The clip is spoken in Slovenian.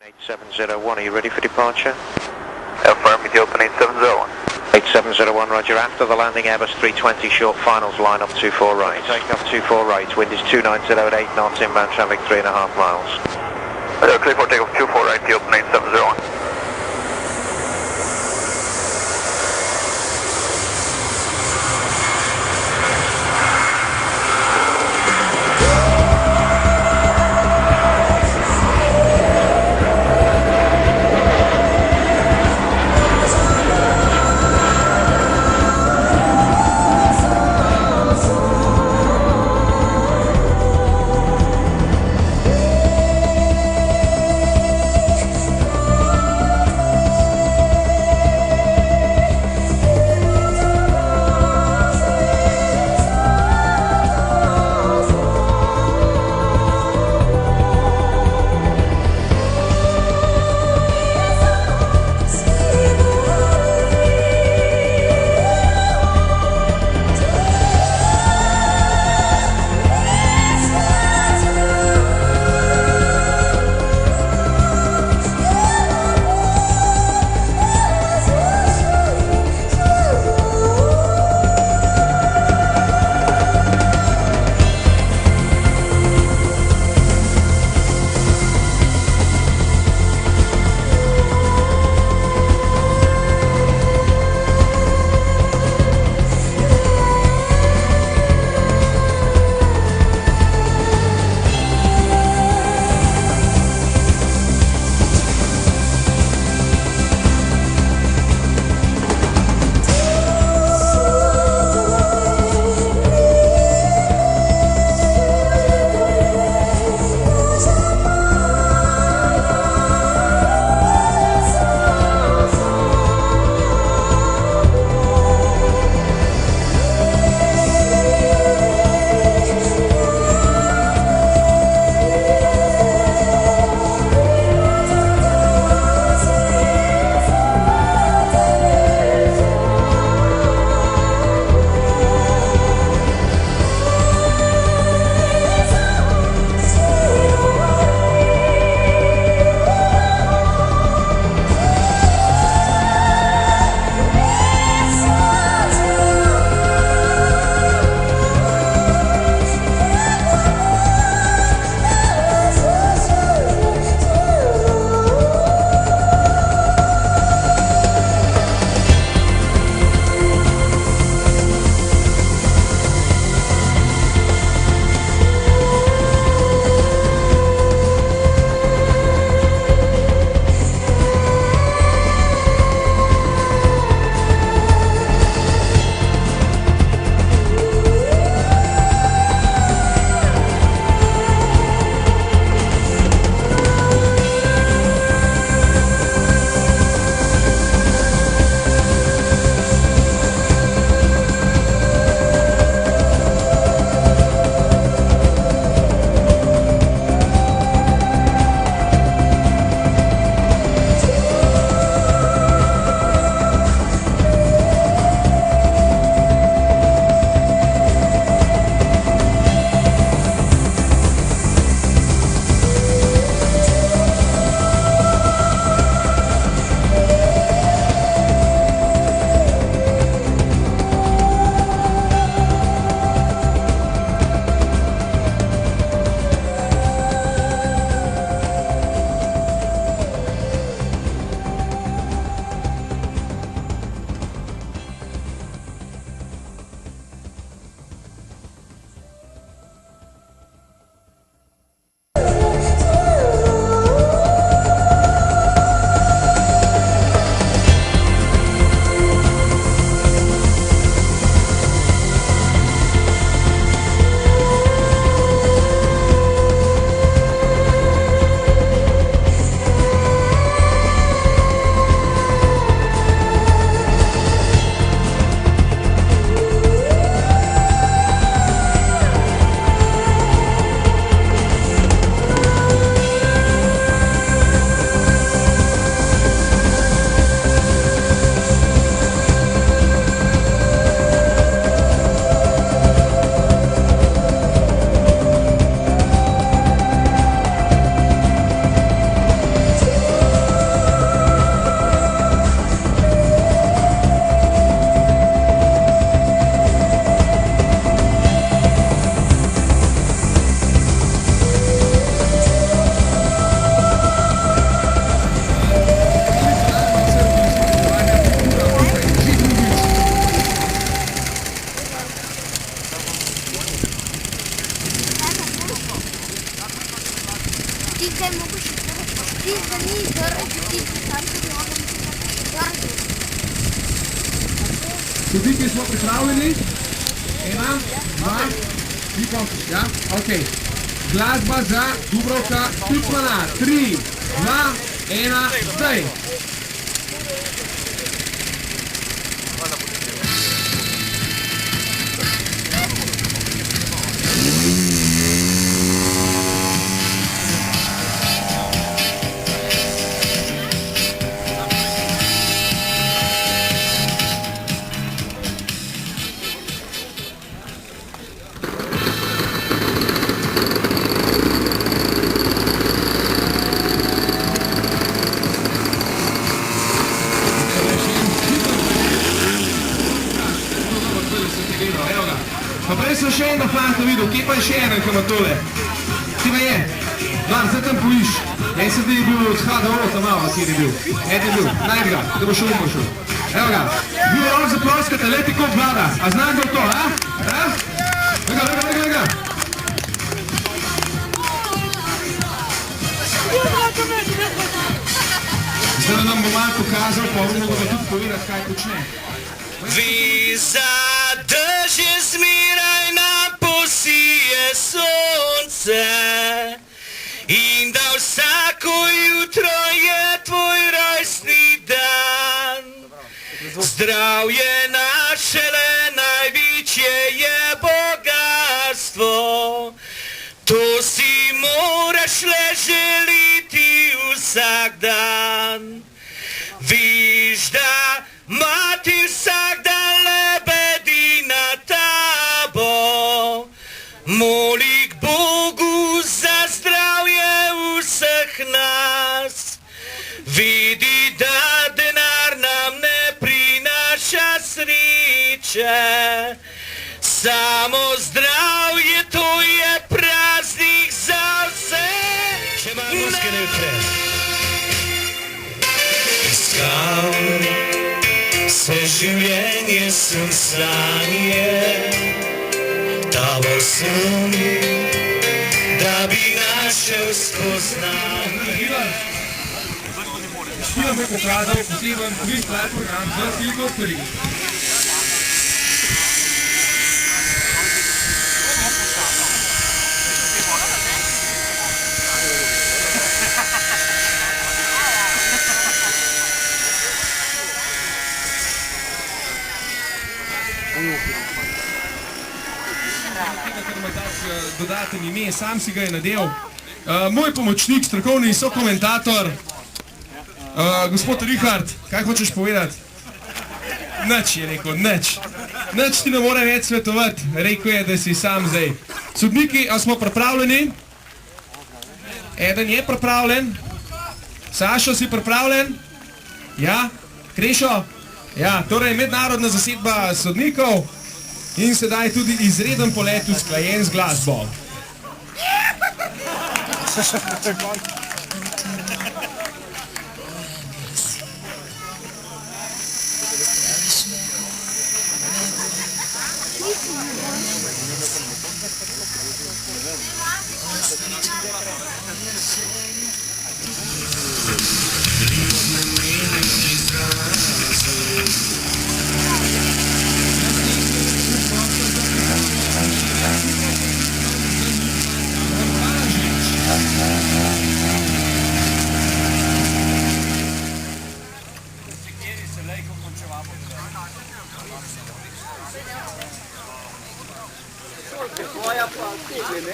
8701, are you ready for departure? Affirm, with you, open 8701. 8701, roger. After the landing, Airbus 320, short finals, line up 24 right. Take off 24 right, wind is 290 at 8 knots, inbound traffic 3.5 miles. Clear for takeoff 24 right, you, open 8701. Sodniki smo pripravljeni. 1, 2, ja, ok. Glasba za Dubravka Tučmana. 3, 2, 1, zdaj. Pa prej sem še enega fanta videl, kje pa je še ena, ki ima tole? Kje pa je? Vam, zdaj tam poiš. En se ti je bil od shada ovota malo, kjer je bil. Ed je bil, najdi ga, da bo šel in bo šel. Evo ga, vi je on zaploskate, leti kot vlada. A znam kdo to, a? Lega, lega, lega, lega. Zdaj nam bo malo pokazal, pa bomo ga tudi povedati, kaj počne. Vi zadrži zmeraj nam posije sonce in da vsako jutro je tvoj rojstni dan. Zdravje naše le največje je bogatstvo, to si moraš le želiti vsak dan. Viš, da mati vsak dan lebedi na tabo, moli k Bogu za zdravje vseh nas. Vidi, da denar nam ne prinaša sreče, samo zdravje to je praznik za vse. Še malo muske ne vtre. Iskal se življenje sem sanje, taval sem, da bi našel spoznanje. Špijam bo pokazal poseben freestyle program za helikopterji. Dodaten ime, sam si ga je nadel. Moj pomočnik, strokovni sokomentator, gospod Richard, kaj hočeš povedati? Nič je rekel, nič. Nič ti ne more več svetovati, rekel je, da si sam zdaj. Sodniki, a smo pripravljeni? Eden je pripravljen. Sašo, si pripravljen? Ja? Krešo? Ja, torej mednarodna zasedba sodnikov. In sedaj tudi izreden polet usklajen z glasbo. Tvoja pa tegle, ne?